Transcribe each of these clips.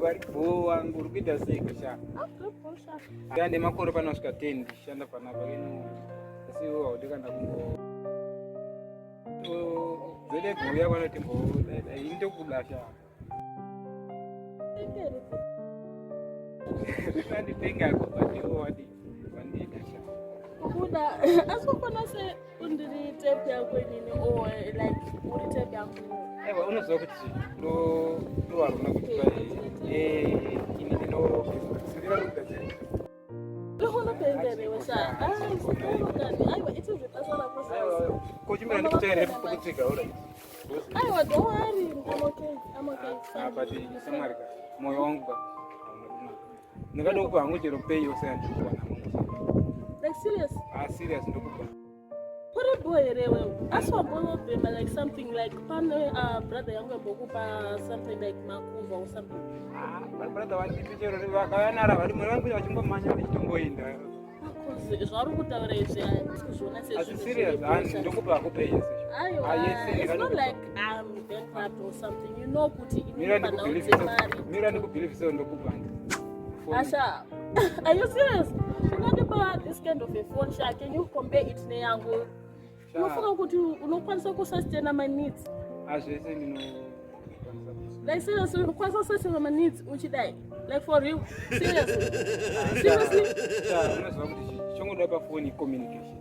Baribo wangu rupita seko sha. Ngande makore panosvika 10 ndishanda panapa kenu. Asi waudikanda kungo. Zede kuya vanoti mbo indokulasha. Nditenga kupatiwa wadi vandikasha. Kuda asokona se undiri tape yako nini or like uri tape yako. Ewa unoziva kuti ndo waruna kuti ini ndino sirira kugadzira. Lehona pengere wesa. Aiwa itu zvipasara kwasa. Kochimira ndikuchaire kutsika ora. Aiwa don't worry, I'm okay. But samarika moyo wangu ba. Nikada kupa hangu chero pay yourself kuwana. Like serious? Serious ndokupa. What a boy rewe. Aswa bono bema like something like pane brother yangu abokupa something like makuva or something. Brother wandi pichero vakayana vari mwana wangu vachingomanya vachitomboinda. Zvauri kutaura izvi ndizvona serious ndokupa akupe yese. It's not like I'm bankrupt or something. You know kuti Mira ndikubelieve so ndokupa. Asha, are you serious? You know about this kind of a phone share. Can you compare it to yangu? Unofuna kuti unokwanisa kusustain my needs. Azvese ndino like seriously unokwanisa kusustain my needs uchidai. Like for real? Seriously? Seriously? Unozwa kuti chongoda pa phone communication.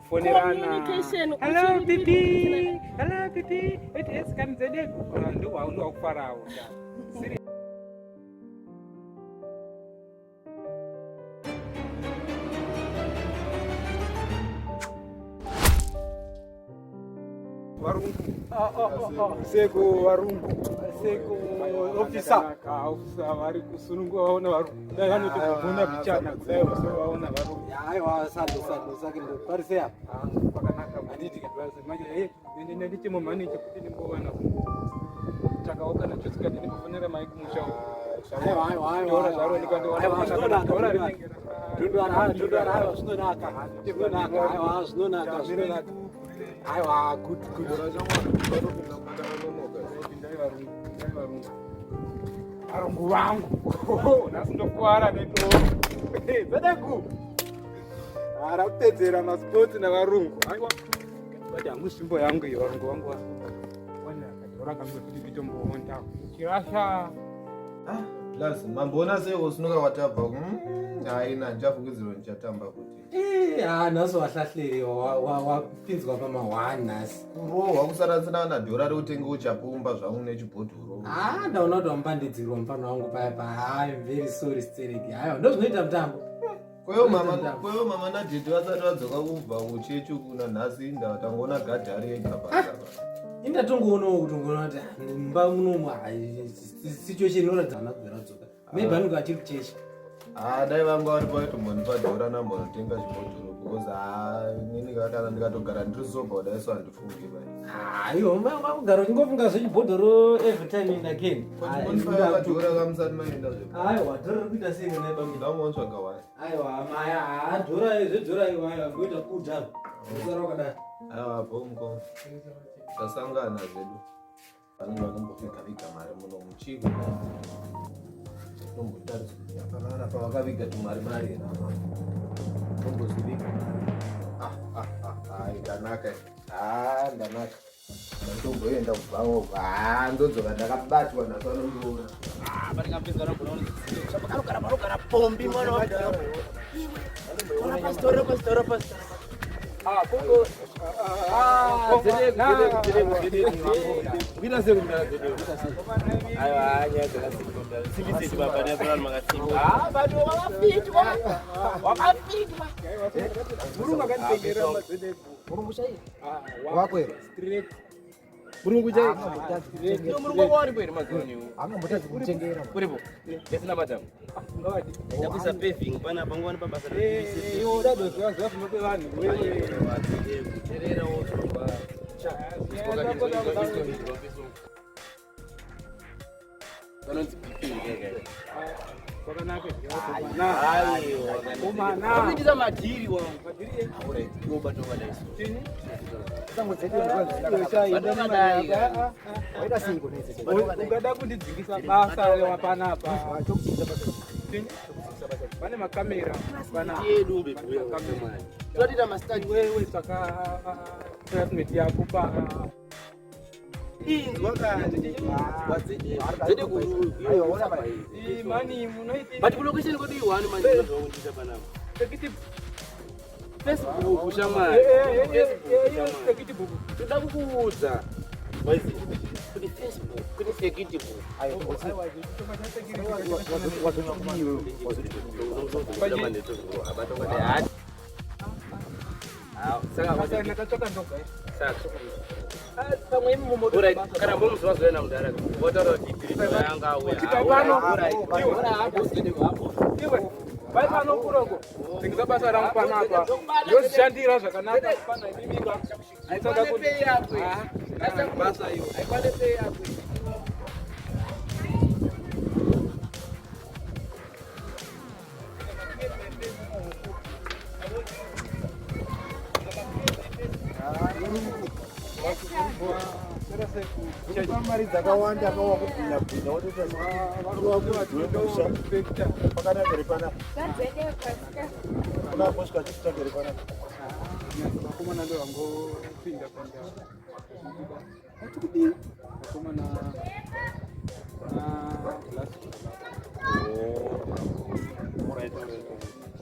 Communication. Hello pipi. Hello pipi. It is kanzede. Ndo wakufarawo. Serious. Warungu. Seko warungu. Seko officer. Officer vari kusunungu vaona varungu. Dai vanoti kugona bichana. Dai vaona varungu. Aiwa sado sake ndo parise hapa. Pakanaka maniti kibasa. Manje ndichi mumani chekuti ndimbowana. Chakaoka na chotsika ndinofanira maiki mushawo. Aiwa. Tora zvaro ndikandona. Tora rinenge. Ndodara aiwa zvinonaka. Aiwa zvinonaka. Aiwa good. Arungu wangu. Nasindokuwara neto. Zadaku. Arakutedzera masports navarungu. Aiwa. Bati hangu simbo yangu iyo varungu wangu. Wana kadora kamwe kuti mitombo honda. Chirasha. Lazima mambona seko sinoka watabva. Haina ndichafungidziro ndichatamba kuti. Naso wahlahlele wapinzwa pama-1 nasi. Kurohwa kusaratsina na dhora rekutenga uchapumba zvangu nechibhodhoro. Ndaona kuti wambandidzirwa mufana wangu paya. I'm very sorry stereki. Aiwa ndozvinoita mutambo. Kweyo mama nadhete vasati vadzoka kubva kuchechu kuna nhasi ndatangoona gadhari yega basa. Indatongoonawo kuti kuti mumba munomu situation inoratidza kugara dzoka. Maybe anenge achiri kuchechi. Dai vanga vari paitombonipa dhora nambonotenga chibhodhoro because inini kana ndikatogara ndiri soba udaiso handifungi bai. Iwo makugara uchingofunga zvechibhodhoro every time and again. Dhora kamusati maenda zvepa. Aiwa dhora riri kuita sei mona bambi. Ndamuotsvaga wani. Aiwa maya dhora zvedhora iwayo ngoita kudhava. Usara wakadai. Aiwa bomko. Tasangana zvedu. Vanhu vanombofika mari muno muchiko. Panana pavakaviga tumari tombozivika ndanaka ndanaka ndomboenda kubvawo ndodzoka ndakabatwa nasanondoona vanogara pombi Burungu jai. Burungu wari kweli mazoni. Angambotadzi kutengera. Kuripo. Yasina madam. Ngawadi. Ndakuisa paving pana pangwana pabasa. Iyo dado zvazi vafuna vanhu. Wewe kuterera wotoba. Vanonzi pipingi. Wakanaka. Kuitira madhiri wangu. Ngoba tokadai. Tini? Ungada kundidzingisa basa wapanapa. Pane makamera pana Yedu bebuya kamera. Totita mastadi wewe saka classmate yako pa inzwa kanje zede guru mani munoiti but kulokesheni kodi iwani manje ndozondisa panapa tekiti Facebook kushamani tekiti buku toda kukuudza waizi kuti Facebook kuti sekiti buku saka nakachoka ndoka pamwe mumodora kana mbomuzwazwena mudara votaura kuti yanga iwe vai pano kuroko ndingiza basa rangu panapa ndozvishandira zvakanaka pana imimika aitsaka kuti basa iyo aikwane pei yakwe mari dzakawanda akawakubhinya wototaausha pakanagere panapa unambosvika chikutagere panapa vakomana ndo vangopinda atikudii vakomana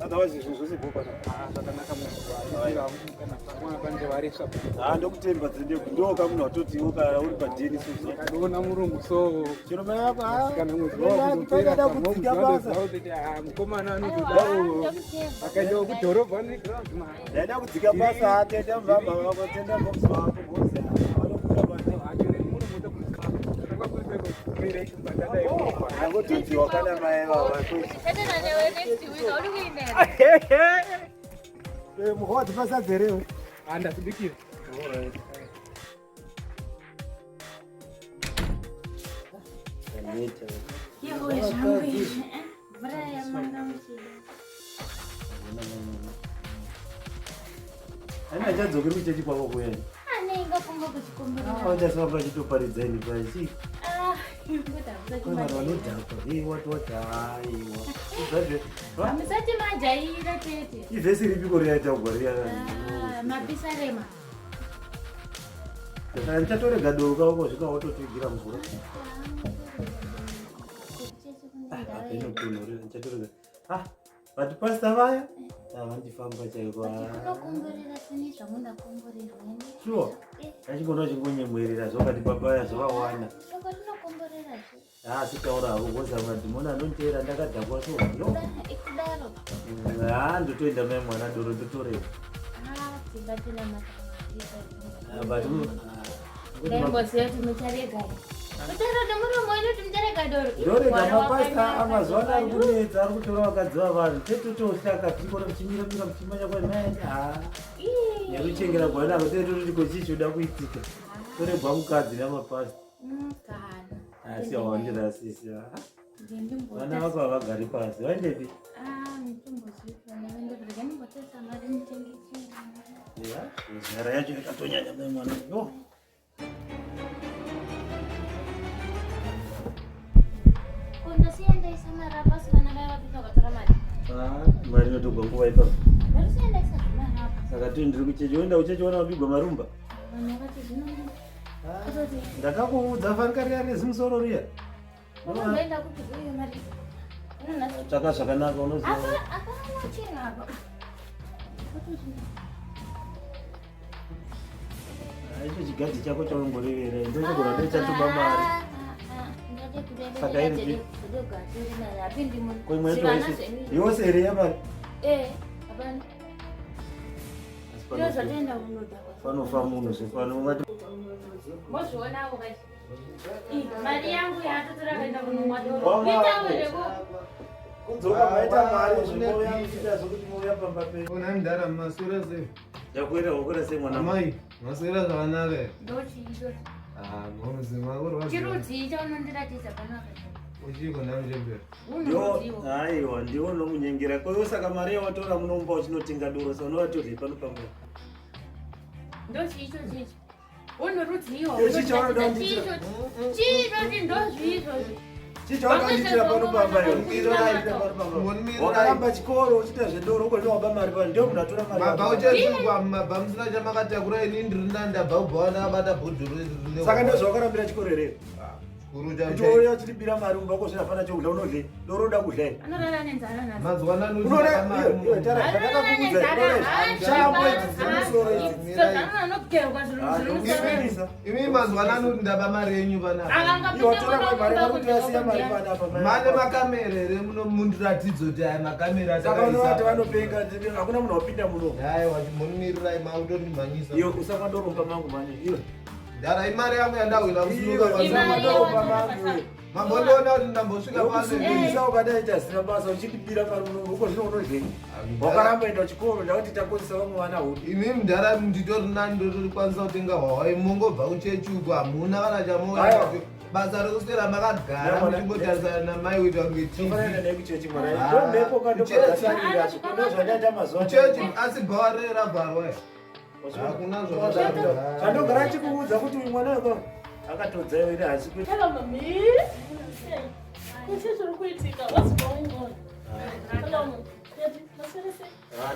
otherwise izvo zvose bopana zvakanaka munhu varisa ndokutemba ndoka munhu watotiwo kana uri padhini kadoona murungu so chiroma yako kana mwezivakada kudzika basa mukomana anotodawo akaendawo kudhorobha ndaida kudzika basa atenda mvamba wako tenda bosi wako bosi angotodziwa kana mai muhova dzipasadzerewo handasibikira aina chadzokeri kuchechi kwako kuyani wachasamba chitoparidzaini pachi ivhesi ripiko riyaita kugwarira kana ndichatorega doro kako zvika wototigira mvura inotonhorera ndichatorega but pasta vaya vandifamba chaiko sure achingona chingonyemwerera zvakati babaya zvavawana sitaura havo kozama dhimona andonteera ndakadhakwa so ndotoenda mai mwana doro ndotoreva ndorega mapasta amazuva ari kunetsa ari kutora vakadzi vavanhu tetotoshaka tikona muchimiramira muchimanya kwanaaa nekuchengera gwanako tetotiko chichoda kuitika torebva mukadzi namapasta asi awandirasisi vana vako havagari pasi vaendepi zara yacho ikatonyanya mai mwana yo mari inotogwa nguva ipapo saka tiri ndiri kuchechi oenda uchechiona wabigwa marumba ndakakuudza fankarira rezimusoro riya tsvaka zvakanaka unoziva icho chigadhi chako chaungorevera ndinogona ndechatuba mari saka iri kwemwe yose here yamari panofa munhu zvepano mari yangu yatotora kaenda kununua kudzoka maita mari zvinoyaita zvokuti mouya pamba pei ona mudhara maswera sei yakuenda wakura sei mwana amai maswera zvakanaka ndochiito munhu zimakurwa chirudzi chaunondiratidza panaka Uchiko namjembera. Aiwa ndiwo nomunyengera. Kwa hiyo saka mari yawatora munomba uchinotenga doro saka unovatorhe pano pamwe. Ndo chicho chicho. Unorudziwa. Chicho unoda ndicho. Chicho ndo chicho. Chicho unoda pano pamba yo. Wakaramba chikoro uchita zvedoro uko ndowaba mari pano ndio munatora mari. Baba uchazingwa mabva musina chamakatakura ini ndiri ndabva kubva abata bhodhoro. Saka ndizvo wakarambira chikoro here. Kuruja chitibira mari umba kozvina fana chokudla unodle doroda kudla Anorara nenzara nazo. mazwana unoona ndakakuudza shambo dzimusoro idzi Saka nokugerwa zvinhu. imi mazwana nuri ndaba mari yenyu panapa. iwatora mari vakuti vasiya mari panapa mane makamera here mundiratidzo kuti aya makamera saka unovati vanopenga hakuna munhu wapinda muno aiwa munimirirai maudondimhanyisa iyo usakandoromba mangu mane iyo ndara imari yangu yandawira usakandoromba mangu mambondiona kuti ndambosvika paisa ukadaita zina basa uchidibira paruno uko zvino unodlei wakaramba enda chikoro ndakuti takozesa vamwe vana hudu imi mudhara nditori nani ndotorikwanisa kutenga hwahwa mungobva kuchechi uko hamuna kana chamoa basa rekuswera makagara muchimbotarisana namai kuita kungechechi asi bhawa rere rabharwa hakuna zvandogara chikuudza kuti uyu mwana wako akatodzaiwo ine hasi Hello, mommy. What is kuitika? What's going on? Hello, mom.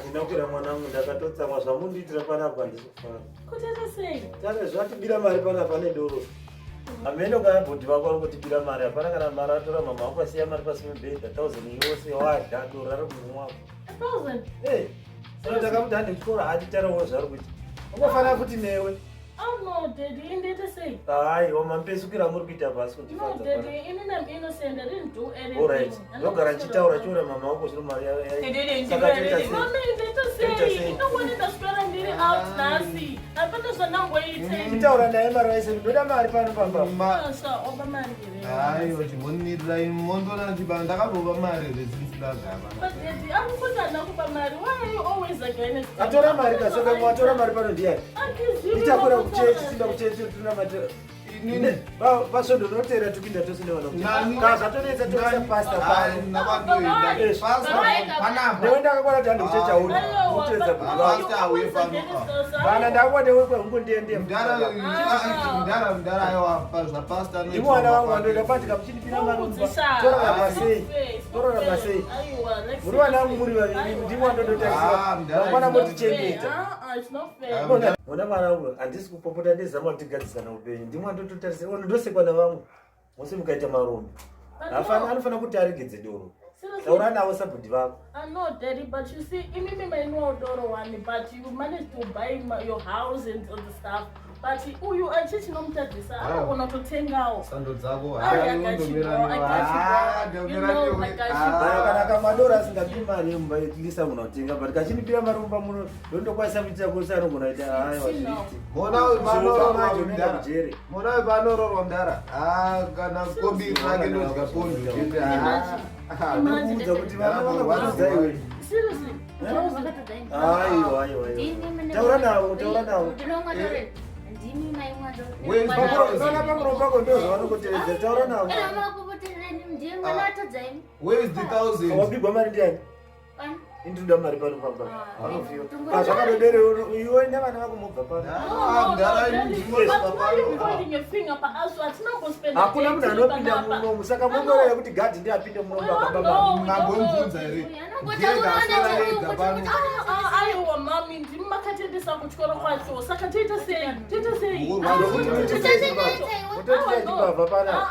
ndinakwira mwanangu ndakatotsamwa zvamundiitira panapa handisifara Kuteta sei? tane zvatibira mari panapa nedoro amene ukayabhodhi vako vari kutibira mari hapana kana mari atora mama wako asiya mari pasi mebhedha 1000 yose wadha doro rari kumwako 1000? saka ndakamuti handi chikoro hatitarawo zvari kuita ungofanira kuti newe Oh no, daddy, you didn't say. hai wamambesukira muri kuita basi kuti No, daddy, I'm innocent. I didn't do anything. alright ndogara nchitaura chiura mama wako zvino mari Mommy, didn't say. No one in the square and did it out, Nancy. I put this on number 18. nditaura naye mari waise ndoda mari pano pamba So, over my aiwa chimonirirai mondona kuti ndakambova mari rezinzidagava But daddy, I'm put that number marry. Why are you always against it? atora mari kasaka mwatora mari pano ndiani nditakura kuchechi tinda kuchechi tuna matera pasondo notera tupinda tose nevanaazvatonetsa toisa pasta newe ndakakwana kuti handi kuchecha uno utedza vana ndakwa newe kwehungondiende mudhara aiwapazvapasta imwana wangu wandoenda patika muchindipina marumba torora masei muri vana vangu muri vaviri ndimwe wandodotarisavangwana motichengeta mona vanangu handisi kupopota ndezama kutigadzisana upenyu ndimwe wandototarisa ndosekwa navamwe mose mukaita marombe anofanira kuti aregedze doro taura navo sabhudhi vako I know, daddy, but you see, even may know Doro one, but you managed to buy your house and all the stuff. But you are just not that this. I don't want to take out. sando dzako kana madoro asingapi mari mumbailisa munotenga but kachinipira marumba muno ndondokwanisa kuitira kusa anogona ita monawe panororwa mudhara kana kombiri rake ndozikapondo ndikuudza kuti vana vakakuudzaiwe Seriously? aiwa taura navo kana pamuro pako ndozvavanokoteredza taura navo where is the 1000 wapigwa mari ndiani indinoda mari pano pamba zvakadodere iwe nevana vako mobva hakuna munhu anopinda munomu saka mondoreva kuti gadhi ndiapinde munomu akabamambomvunza here aiwa mami ndimi makatendesa kutyoro kwacho saka toita sei utotibva pana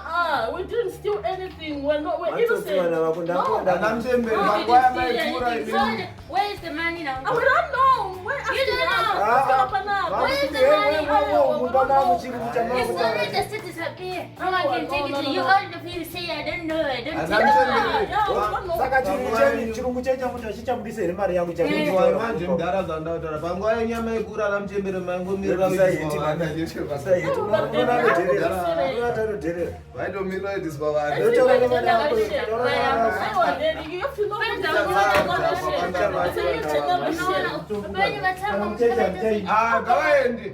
we didn't steal anything we're innocent. vana vako anamutemberi panguva yamaipfuura Where is the money now? We don't know. Where You don't know. Where is the money? It's already the status up here. No one can take it to you. All the people say I don't know. I don't know. saka chirungu chechamuta chichamudisa here mari yangu manje mudhara dzandautaura panguva yenyama ikura anamutemberi maingomiraaitomira idiswa vanhu gavaendi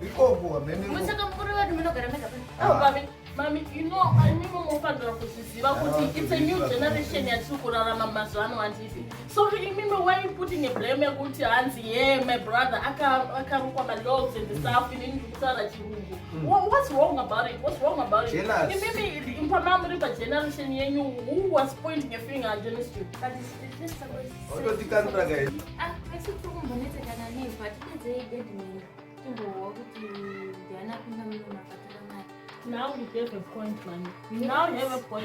ikoko Musaka mukuru watu munogara mega pana. Mami, you know, I never more it's a new generation at Sukurama Mazano and Tiffy. So remember when you putting a blame to Auntie, yeah, my brother, I can't come my logs and the stuff in what's wrong about it? What's wrong about it? Remember in Panama generation who was pointing a finger against you. That is this now you have a point, man. Now you have a point.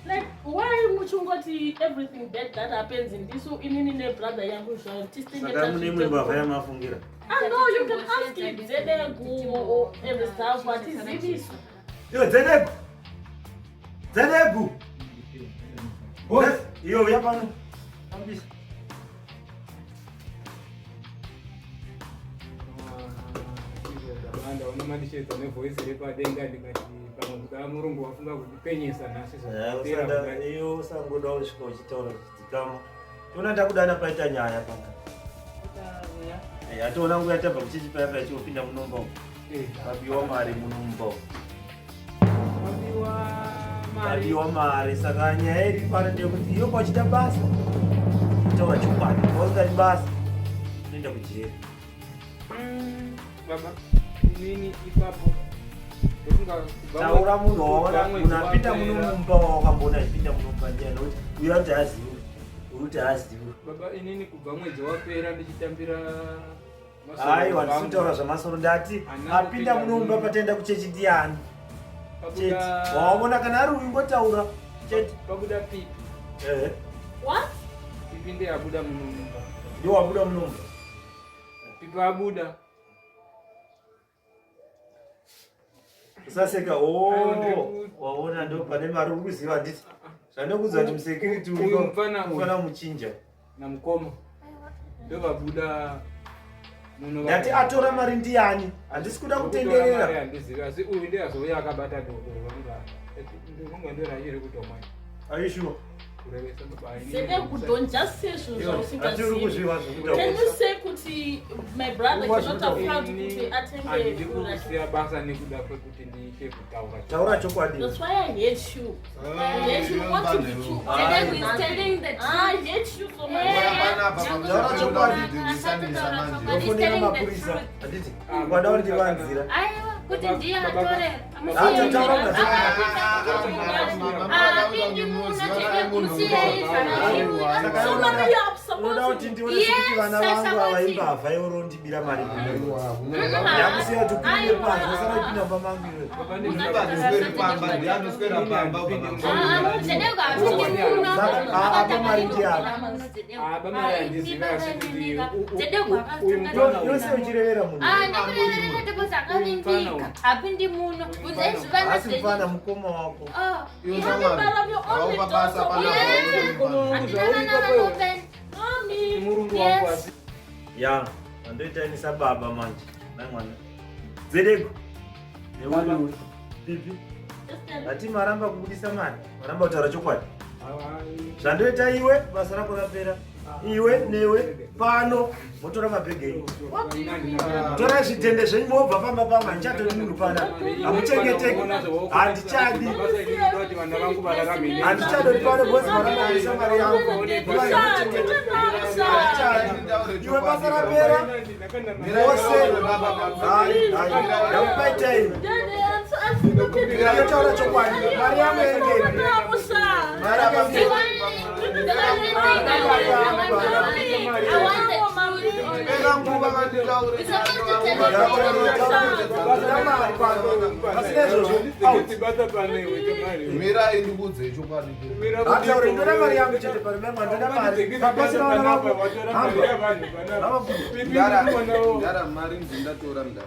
Like, why Muchungoti everything bad that happens in this in brother Yangusha? I know you can ask it. They go or every stuff, but it's this. Yo, Zenebu. What? Yo, Yapan. Unomanisha nevoice repadenga ndikati pamwe murungu wafunga kupenyesa nasi iyo sangoda usvika uchitaura chidzikama tona ndakudana paita nyaya panga atoona nguva yatabva kuchichipayapa ichiopinda munomba mabiwa mari munomba mabiwa mari saka nyaya iri pano ndekuti iyo kwachita basa kutaura chokwadi kwausingati basa unoenda kujeri baba nini ipapo taura munhu waona unapinda munomumba wakambona ipinda munomba njani nokuti uya kuti haziwe uri haziwe baba inini kubva mwedzi wapera ndichitambira aiwa ndisitaura zvamasoro ndati apinda munomba pataenda kuchechi ndiani cheti waona kana ari uingotaura cheti pabuda pipi pipi ndiye abuda munomba ndiwo wabuda munomba pipi abuda usaseka waona ndo pane mari uri kuziva handiti zvandokudza kuti musekiriti ufana muchinja namukoma ndo vabuda ndati atora mari ndiani handisi kuda kutenderera asi uyu ndiye azouya akabata dhodoro vanga ndongandorairi kutomai aishuwa don't just say so. Can you say kuti my brother cannot afford to attend that's why I hate you. I hate you. Want to be true. And he's telling the truth. I hate you so much. He's telling the truth. Kuti ndiye atore unoda kuti ndione sekuti vana vangu havaimbavha ioro ndibira mari yakusiya kuti kupinde panze saka ipinda pamangu apa mari ndiako yose uchirevera munhu apindi muno asi mfana mukoma wako ya andoitaini sababa manje namwana zedego newana pipi ati maramba kubudisa mari maramba kutaura chokwadi zvandoita iwe basa rako rapera iwe newe pano motora mabhege enyu tora zvitende zvenyu mobva pamba pamba handichatodi munhu pana hamuchengeteki handichadi handichadoti pano bhozi marambabudisa mari yangu handichadi iwe basa rapera mose yakupaita imi ndinotaura chokwadi mari yangu engeni mira indibudze chokwadi atauri ndoda mari yangu chete pari memwa ndoda mari papasina vana vako ndara mari nzindatora mdara